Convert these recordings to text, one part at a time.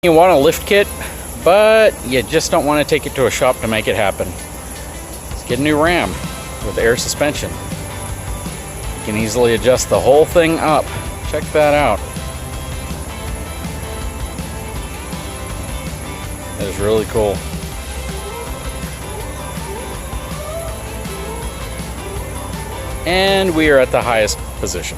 You want a lift kit, but you just don't want to take it to a shop to make it happen. Let's get a new Ram with air suspension. You can easily adjust the whole thing up. Check that out. That is really cool. And we are at the highest position.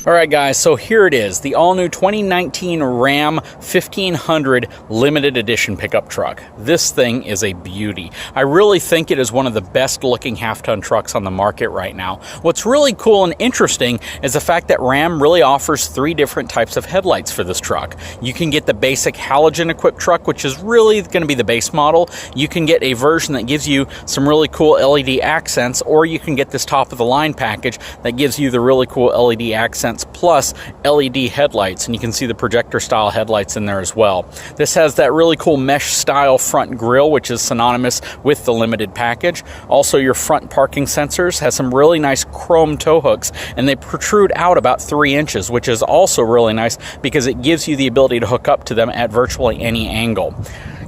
Alright guys, so here it is, the all-new 2019 Ram 1500 limited edition pickup truck. This thing is a beauty. I really think it is one of the best looking half-ton trucks on the market right now. What's really cool and interesting is the fact that Ram really offers 3 different types of headlights for this truck. You can get the basic halogen equipped truck, which is really going to be the base model. You can get a version that gives you some really cool LED accents, or you can get this top of the line package that gives you the really cool LED accents plus LED headlights, and you can see the projector style headlights in there as well. This has that really cool mesh style front grille, which is synonymous with the limited package. Also, your front parking sensors has some really nice chrome tow hooks, and they protrude out about 3 inches, which is also really nice because it gives you the ability to hook up to them at virtually any angle.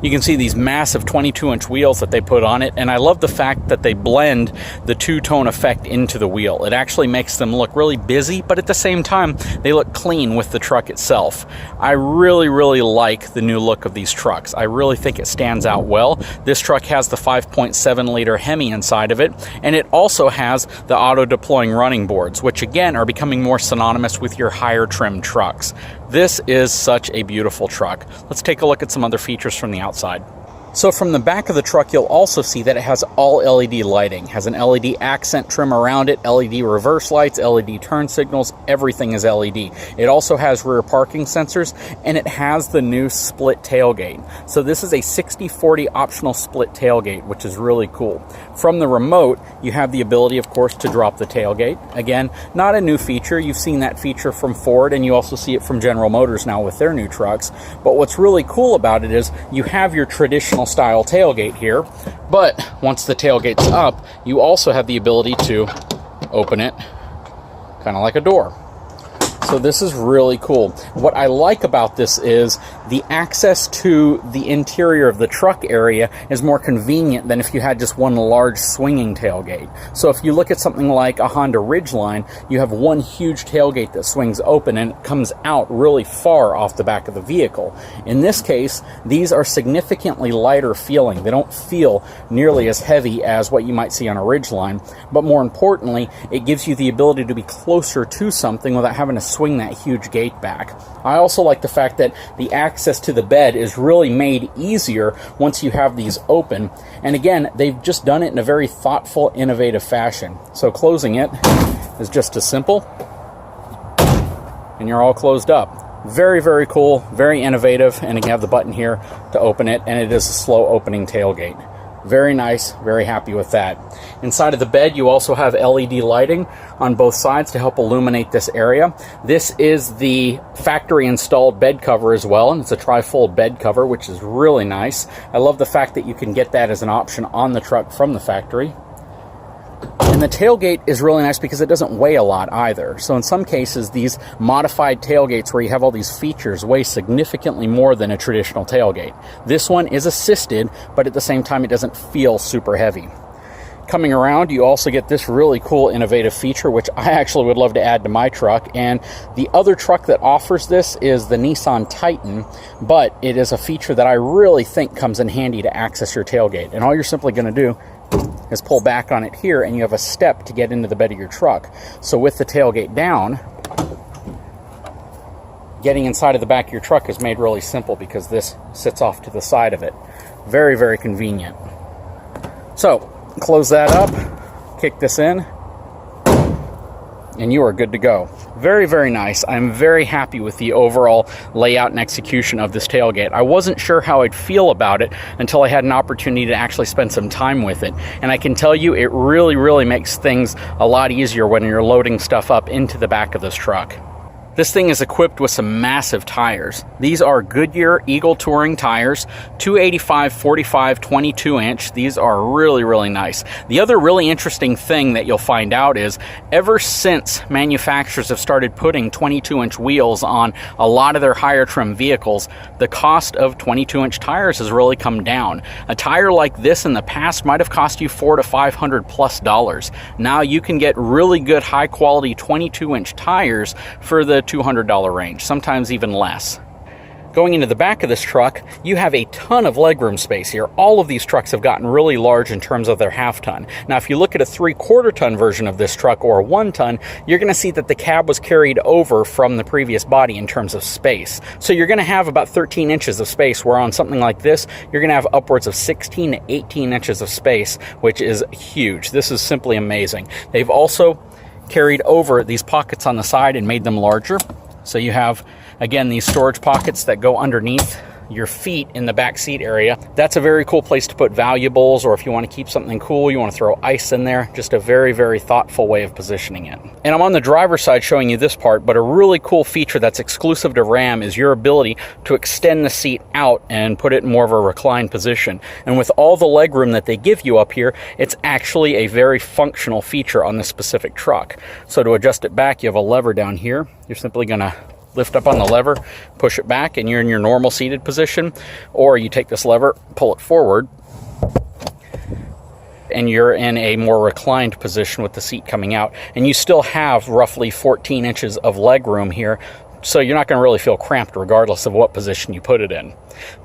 You can see these massive 22-inch wheels that they put on it, and I love the fact that they blend the two-tone effect into the wheel. It actually makes them look really busy, but at the same time, they look clean with the truck itself. I really, really like the new look of these trucks. I really think it stands out well. This truck has the 5.7-liter Hemi inside of it, and it also has the auto-deploying running boards, which again are becoming more synonymous with your higher trim trucks. This is such a beautiful truck. Let's take a look at some other features from the outside. So from the back of the truck, you'll also see that it has all LED lighting. It has an LED accent trim around it, LED reverse lights, LED turn signals, everything is LED. It also has rear parking sensors, and it has the new split tailgate. So this is a 60/40 optional split tailgate, which is really cool. From the remote, you have the ability, of course, to drop the tailgate. Again, not a new feature. You've seen that feature from Ford, and you also see it from General Motors now with their new trucks. But what's really cool about it is you have your traditional style tailgate here, but once the tailgate's up, you also have the ability to open it kind of like a door. So this is really cool. What I like about this is the access to the interior of the truck area is more convenient than if you had just one large swinging tailgate. So if you look at something like a Honda Ridgeline, you have one huge tailgate that swings open and it comes out really far off the back of the vehicle. In this case, these are significantly lighter feeling. They don't feel nearly as heavy as what you might see on a Ridgeline, but more importantly, it gives you the ability to be closer to something without having to swing that huge gate back. I also like the fact that the access to the bed is really made easier once you have these open. And again, they've just done it in a very thoughtful, innovative fashion. So closing it is just as simple, and you're all closed up. Very, very cool, very innovative, and you have the button here to open it, and it is a slow opening tailgate. Very nice, very happy with that. Inside of the bed, you also have LED lighting on both sides to help illuminate this area. This is the factory installed bed cover as well, and it's a tri-fold bed cover, which is really nice. I love the fact that you can get that as an option on the truck from the factory. And the tailgate is really nice because it doesn't weigh a lot either. So in some cases, these modified tailgates where you have all these features weigh significantly more than a traditional tailgate. This one is assisted, but at the same time, it doesn't feel super heavy. Coming around, you also get this really cool innovative feature, which I actually would love to add to my truck. And the other truck that offers this is the Nissan Titan, but it is a feature that I really think comes in handy to access your tailgate. And all you're simply going to do is pull back on it here, and you have a step to get into the bed of your truck. So with the tailgate down, getting inside of the back of your truck is made really simple because this sits off to the side of it. Very, very convenient. So close that up, kick this in, and you are good to go. Very, very nice. I'm very happy with the overall layout and execution of this tailgate. I wasn't sure how I'd feel about it until I had an opportunity to actually spend some time with it. And I can tell you, it really, really makes things a lot easier when you're loading stuff up into the back of this truck. This thing is equipped with some massive tires. These are Goodyear Eagle Touring tires, 285, 45, 22 inch. These are really, really nice. The other really interesting thing that you'll find out is ever since manufacturers have started putting 22 inch wheels on a lot of their higher trim vehicles, the cost of 22 inch tires has really come down. A tire like this in the past might have cost you $400 to $500+. Now you can get really good high quality 22 inch tires for the $200 range, sometimes even less. Going into the back of this truck, you have a ton of legroom space here. All of these trucks have gotten really large in terms of their half-ton. Now, if you look at a 3/4-ton version of this truck or a 1-ton, you're going to see that the cab was carried over from the previous body in terms of space. So you're going to have about 13 inches of space, where on something like this, you're going to have upwards of 16 to 18 inches of space, which is huge. This is simply amazing. They've also carried over these pockets on the side and made them larger. So you have, again, these storage pockets that go underneath your feet in the back seat area. That's a very cool place to put valuables, or if you want to keep something cool, you want to throw ice in there. Just a very, very thoughtful way of positioning it. And I'm on the driver's side showing you this part, but a really cool feature that's exclusive to Ram is your ability to extend the seat out and put it in more of a reclined position. And with all the legroom that they give you up here, it's actually a very functional feature on this specific truck. So to adjust it back, you have a lever down here. You're simply going to lift up on the lever, push it back, and you're in your normal seated position. Or you take this lever, pull it forward, and you're in a more reclined position with the seat coming out. And you still have roughly 14 inches of leg room here, so you're not going to really feel cramped regardless of what position you put it in.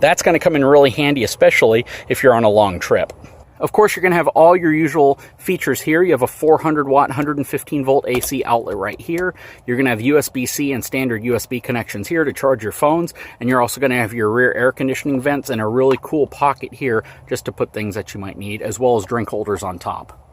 That's going to come in really handy, especially if you're on a long trip. Of course, you're going to have all your usual features here. You have a 400 watt, 115 volt AC outlet right here. You're going to have USB-C and standard USB connections here to charge your phones. And you're also going to have your rear air conditioning vents and a really cool pocket here just to put things that you might need, as well as drink holders on top.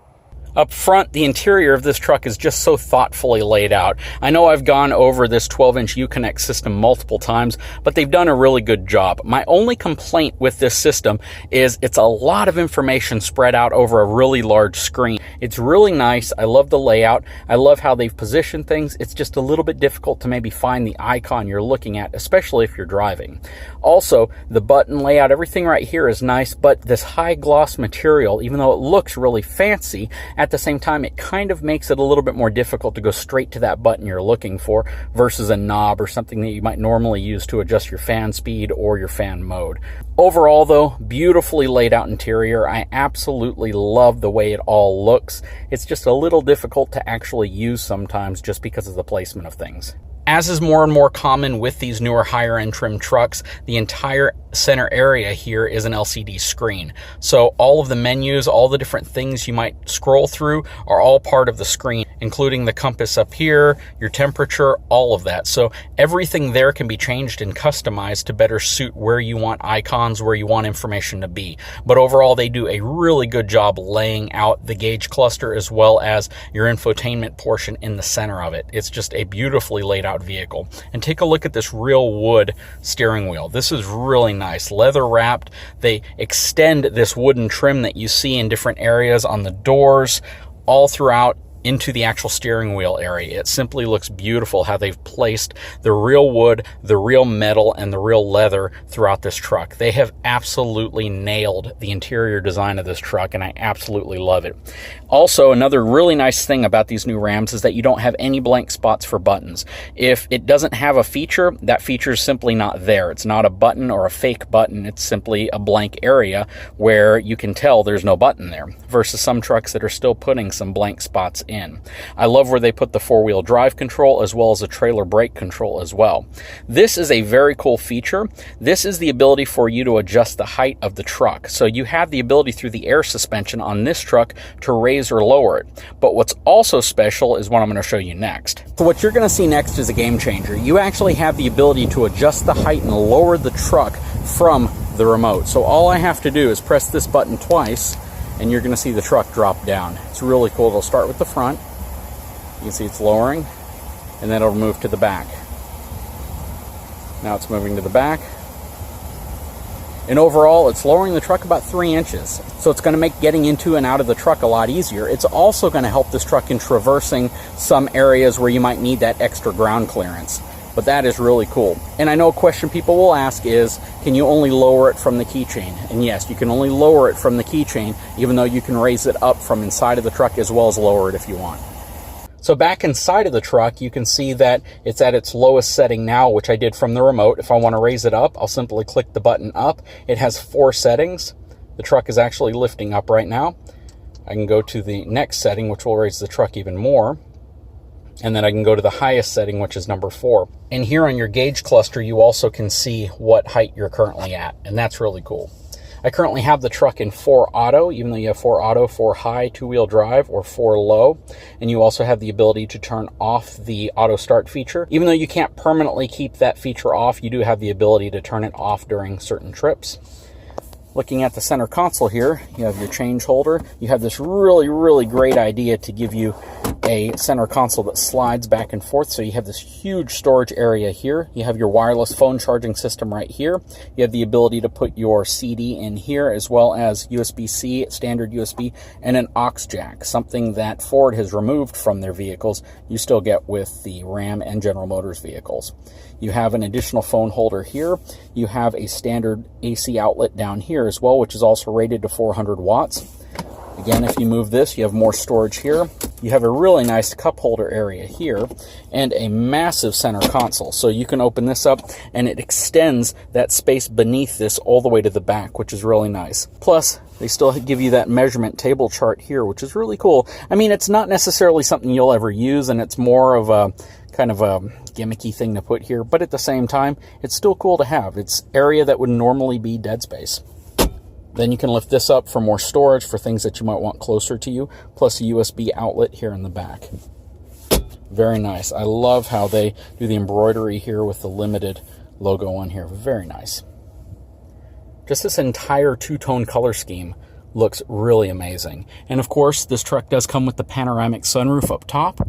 Up front, the interior of this truck is just so thoughtfully laid out. I know I've gone over this 12-inch Uconnect system multiple times, but they've done a really good job. My only complaint with this system is it's a lot of information spread out over a really large screen. It's really nice. I love the layout. I love how they've positioned things. It's just a little bit difficult to maybe find the icon you're looking at, especially if you're driving. Also, the button layout, everything right here is nice, but this high gloss material, even though it looks really fancy, at the same time, it kind of makes it a little bit more difficult to go straight to that button you're looking for versus a knob or something that you might normally use to adjust your fan speed or your fan mode. Overall, though, beautifully laid out interior. I absolutely love the way it all looks. It's just a little difficult to actually use sometimes just because of the placement of things. As is more and more common with these newer higher end trim trucks, the entire center area here is an LCD screen. So all of the menus, all the different things you might scroll through are all part of the screen, including the compass up here, your temperature, all of that. So everything there can be changed and customized to better suit where you want icons, where you want information to be. But overall, they do a really good job laying out the gauge cluster as well as your infotainment portion in the center of it. It's just a beautifully laid out vehicle. And take a look at this real wood steering wheel. This is really nice, leather wrapped. They extend this wooden trim that you see in different areas on the doors all throughout into the actual steering wheel area. It simply looks beautiful how they've placed the real wood, the real metal, and the real leather throughout this truck. They have absolutely nailed the interior design of this truck, and I absolutely love it. Also, another really nice thing about these new Rams is that you don't have any blank spots for buttons. If it doesn't have a feature, that feature is simply not there. It's not a button or a fake button. It's simply a blank area where you can tell there's no button there, versus some trucks that are still putting some blank spots in. I love where they put the four-wheel drive control as well as a trailer brake control as well. This is a very cool feature. This is the ability for you to adjust the height of the truck. So you have the ability through the air suspension on this truck to raise or lower it. But what's also special is what I'm going to show you next. So what you're going to see next is a game changer. You actually have the ability to adjust the height and lower the truck from the remote. So all I have to do is press this button twice, and you're going to see the truck drop down. It's really cool. It'll start with the front. You can see it's lowering, and then it'll move to the back. Now it's moving to the back, And overall, it's lowering the truck about 3 inches. So it's going to make getting into and out of the truck a lot easier. It's also going to help this truck in traversing some areas where you might need that extra ground clearance. But that is really cool. And I know a question people will ask is, can you only lower it from the keychain? And yes, you can only lower it from the keychain, even though you can raise it up from inside of the truck as well as lower it if you want. So back inside of the truck, you can see that it's at its lowest setting now, which I did from the remote. If I want to raise it up, I'll simply click the button up. It has 4 settings. The truck is actually lifting up right now. I can go to the next setting, which will raise the truck even more. And then I can go to the highest setting, which is number 4. And here on your gauge cluster, you also can see what height you're currently at. And that's really cool. I currently have the truck in 4 auto, even though you have 4 auto, 4 high, 2-wheel drive, or 4 low. And you also have the ability to turn off the auto start feature. Even though you can't permanently keep that feature off, you do have the ability to turn it off during certain trips. Looking at the center console here, you have your change holder. You have this really, really great idea to give you a center console that slides back and forth. So you have this huge storage area here. You have your wireless phone charging system right here. You have the ability to put your CD in here, as well as USB-C, standard USB, and an aux jack, something that Ford has removed from their vehicles. You still get with the Ram and General Motors vehicles. You have an additional phone holder here. You have a standard AC outlet down here as well, which is also rated to 400 watts. Again, if you move this, you have more storage here. You have a really nice cup holder area here and a massive center console. So you can open this up and it extends that space beneath this all the way to the back, which is really nice. Plus, they still give you that measurement table chart here, which is really cool. I mean, it's not necessarily something you'll ever use, and it's more of a kind of a gimmicky thing to put here, but at the same time, it's still cool to have. It's area that would normally be dead space. Then you can lift this up for more storage for things that you might want closer to you, plus a USB outlet here in the back. Very nice. I love how they do the embroidery here with the Limited logo on here. Very nice. Just this entire two-tone color scheme looks really amazing. And of course, this truck does come with the panoramic sunroof up top.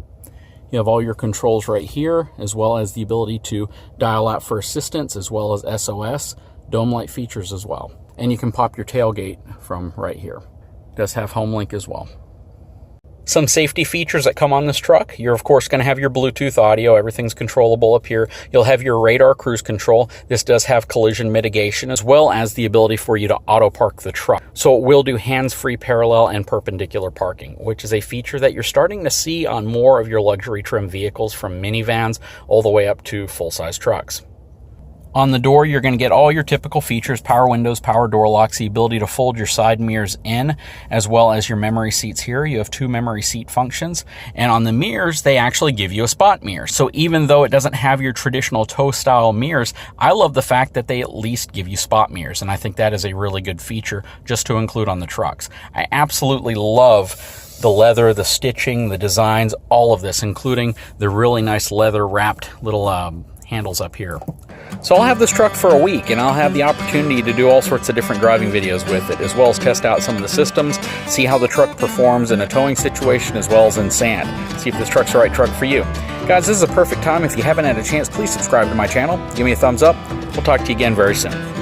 You have all your controls right here, as well as the ability to dial out for assistance, as well as SOS, dome light features as well. And you can pop your tailgate from right here. It does have home link as well. Some safety features that come on this truck. You're of course going to have your Bluetooth audio. Everything's controllable up here. You'll have your radar cruise control. This does have collision mitigation, as well as the ability for you to auto park the truck. So it will do hands-free parallel and perpendicular parking, which is a feature that you're starting to see on more of your luxury trim vehicles, from minivans all the way up to full-size trucks. On the door, you're going to get all your typical features: power windows, power door locks, the ability to fold your side mirrors in, as well as your memory seats here. You have 2 memory seat functions. And on the mirrors, they actually give you a spot mirror. So even though it doesn't have your traditional toe-style mirrors, I love the fact that they at least give you spot mirrors. And I think that is a really good feature just to include on the trucks. I absolutely love the leather, the stitching, the designs, all of this, including the really nice leather-wrapped little handles up here. So I'll have this truck for a week, and I'll have the opportunity to do all sorts of different driving videos with it, as well as test out some of the systems, see how the truck performs in a towing situation as well as in sand, see if this truck's the right truck for you. Guys, this is a perfect time. If you haven't had a chance, please subscribe to my channel, give me a thumbs up. We'll talk to you again very soon.